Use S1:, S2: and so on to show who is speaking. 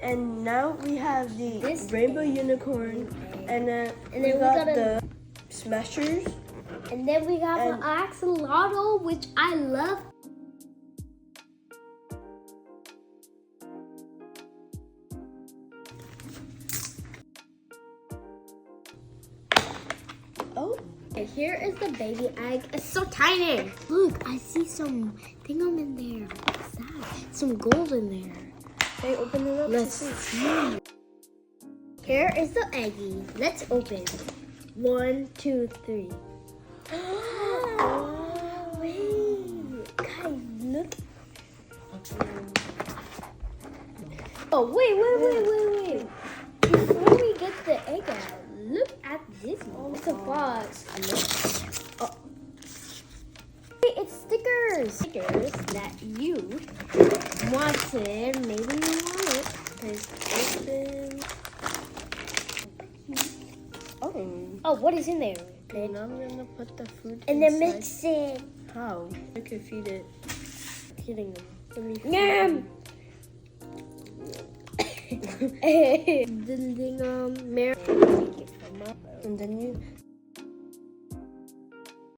S1: And now we have the rainbow unicorn, and then we got the smashers.
S2: And then we got the axolotl, which I love.
S1: Oh,
S2: and here is the baby egg. It's so tiny. Look, I see some thingam in there. What's that? Some gold in there.
S1: hey, open it up.
S2: Let's see. Here is the eggie. Let's open. 1, 2, 3.
S1: Wait, guys, look.
S2: Oh, wait. Before we get the egg out, look at this. It's a box. Oh. Wait, it's stickers. Stickers that you wanted. Maybe you want it. Oh, what is in there?
S1: Okay, now I'm gonna put the food
S2: And then mix it.
S1: How? You can feed it.
S2: Feeding them.
S1: Let me feed
S2: Yum!
S1: And then